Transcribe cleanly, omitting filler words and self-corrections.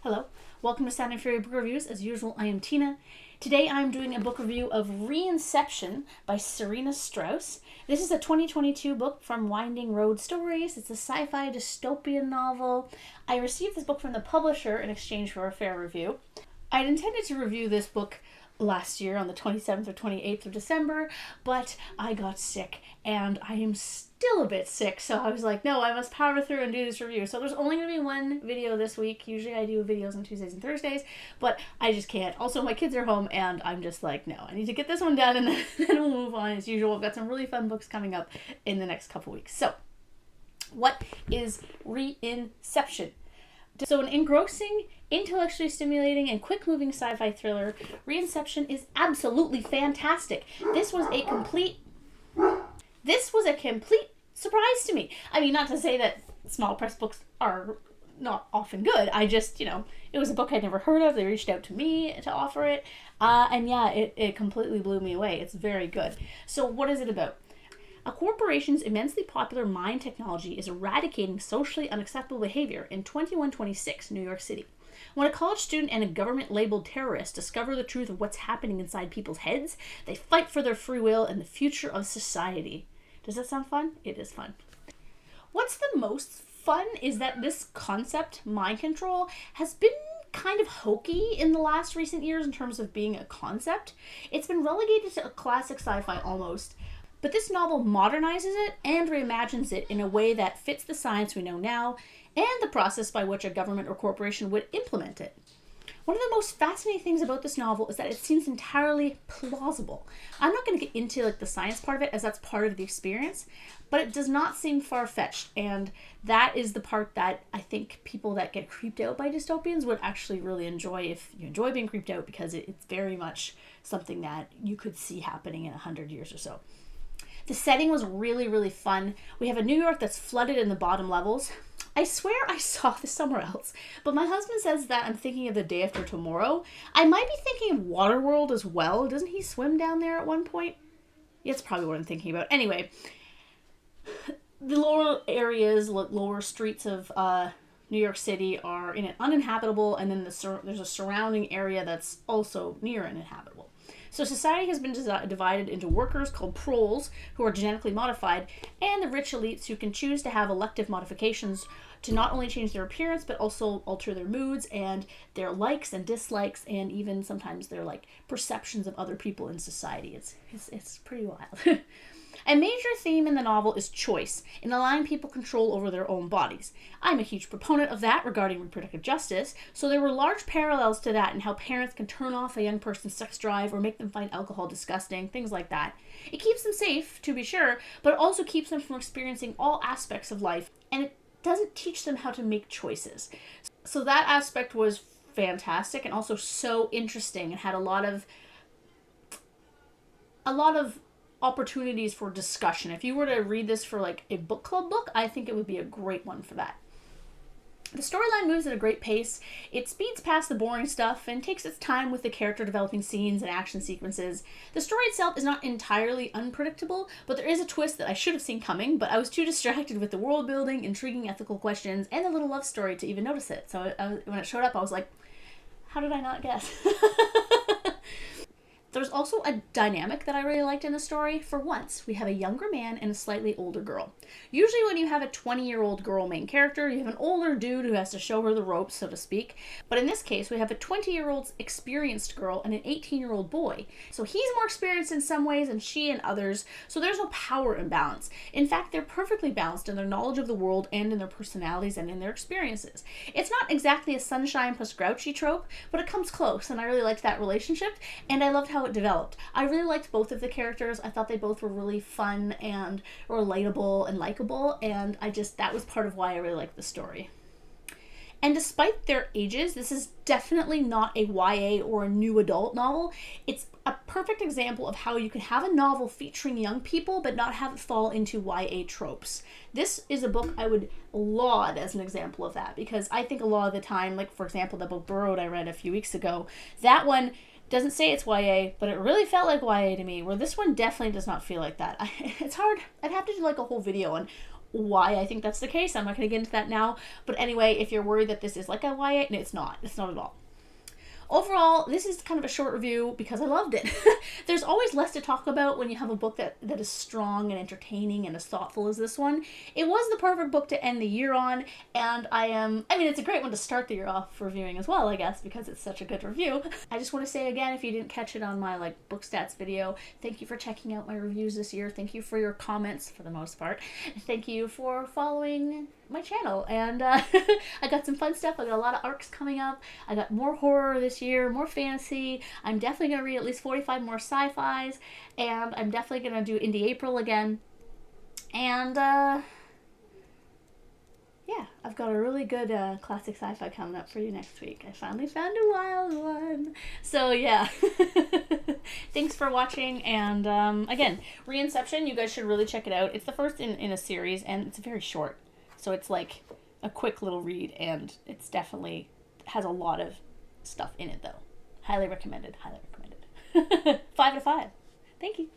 Hello, welcome to Sound and Fury Book Reviews. As usual, I am Tina. Today I'm doing a book review of ReInception by Serena Strauss. This is a 2022 book from Winding Road Stories. It's a sci-fi dystopian novel. I received this book from the publisher in exchange for a fair review. I'd intended to review this book last year on the 27th or 28th of December, but I got sick and I am still a bit sick, so I was like, no, I must power through and do this review. So there's only going to be one video this week. Usually I do videos on Tuesdays and Thursdays, but I just can't. Also, my kids are home and I'm just like, no, I need to get this one done and then we'll move on as usual. I've got some really fun books coming up in the next couple weeks. So, what is ReInception? So an engrossing, intellectually stimulating, and quick-moving sci-fi thriller, ReInception is absolutely fantastic. This was a complete surprise to me. I mean, not to say that small press books are not often good. I just, it was a book I'd never heard of. They reached out to me to offer it. And yeah, it completely blew me away. It's very good. So what is it about? A corporation's immensely popular mine technology is eradicating socially unacceptable behavior in 2126 New York City. When a college student and a government-labeled terrorist discover the truth of what's happening inside people's heads, they fight for their free will and the future of society. Does that sound fun? It is fun. What's the most fun is that this concept, mind control, has been kind of hokey in the last recent years in terms of being a concept. It's been relegated to a classic sci-fi almost. But this novel modernizes it and reimagines it in a way that fits the science we know now and the process by which a government or corporation would implement it. One of the most fascinating things about this novel is that it seems entirely plausible. I'm not going to get into the science part of it as that's part of the experience, but it does not seem far-fetched, and that is the part that I think people that get creeped out by dystopians would actually really enjoy if you enjoy being creeped out, because it's very much something that you could see happening in 100 years or so. The setting was really, really fun. We have a New York that's flooded in the bottom levels. I swear I saw this somewhere else, but my husband says that I'm thinking of The Day After Tomorrow. I might be thinking of Waterworld as well. Doesn't he swim down there at one point? Yeah, it's probably what I'm thinking about. Anyway, the lower areas, lower streets of New York City are uninhabitable, and then there's a surrounding area that's also near uninhabitable. So society has been divided into workers called proles, who are genetically modified, and the rich elites who can choose to have elective modifications to not only change their appearance, but also alter their moods and their likes and dislikes, and even sometimes their perceptions of other people in society. It's pretty wild. A major theme in the novel is choice, in allowing people control over their own bodies. I'm a huge proponent of that regarding reproductive justice, so there were large parallels to that in how parents can turn off a young person's sex drive or make them find alcohol disgusting, things like that. It keeps them safe, to be sure, but it also keeps them from experiencing all aspects of life, and it doesn't teach them how to make choices. So that aspect was fantastic and also so interesting and had a lot of opportunities for discussion. If you were to read this for a book club book, I think it would be a great one for that. The storyline moves at a great pace. It speeds past the boring stuff and takes its time with the character developing scenes and action sequences. The story itself is not entirely unpredictable, but there is a twist that I should have seen coming, but I was too distracted with the world building, intriguing ethical questions, and the little love story to even notice it. So when it showed up, I was like, how did I not guess? There's also a dynamic that I really liked in the story. For once, we have a younger man and a slightly older girl. Usually when you have a 20-year-old girl main character, you have an older dude who has to show her the ropes, so to speak. But in this case, we have a 20-year-old experienced girl and an 18-year-old boy. So he's more experienced in some ways and she in others, so there's no power imbalance. In fact, they're perfectly balanced in their knowledge of the world and in their personalities and in their experiences. It's not exactly a sunshine plus grouchy trope, but it comes close, and I really liked that relationship, and I loved how it developed. I really liked both of the characters. I thought they both were really fun and relatable and likable, and that was part of why I really liked the story. And despite their ages, this is definitely not a YA or a new adult novel. It's a perfect example of how you can have a novel featuring young people but not have it fall into YA tropes. This is a book I would laud as an example of that, because I think a lot of the time, for example, the book Burrowed I read a few weeks ago, that one doesn't say it's YA, but it really felt like YA to me, where this one definitely does not feel like that. It's hard. I'd have to do a whole video on why I think that's the case. I'm not going to get into that now. But anyway, if you're worried that this is like a YA, no, it's not. It's not at all. Overall, this is kind of a short review because I loved it. There's always less to talk about when you have a book that is strong and entertaining and as thoughtful as this one. It was the perfect book to end the year on, and it's a great one to start the year off reviewing as well, I guess, because it's such a good review. I just want to say again, if you didn't catch it on my book stats video, thank you for checking out my reviews this year. Thank you for your comments, for the most part. Thank you for following my channel, and I got some fun stuff. I got a lot of arcs coming up. I got more horror this year, more fantasy. I'm definitely going to read at least 45 more sci-fis, and I'm definitely going to do Indie April again. And yeah, I've got a really good classic sci-fi coming up for you next week. I finally found a wild one. So yeah. Thanks for watching, and again, ReInception, you guys should really check it out. It's the first in a series, and it's very short. So it's like a quick little read, and it's definitely has a lot of stuff in it, though. Highly recommended. Highly recommended. 5 out of 5. Thank you.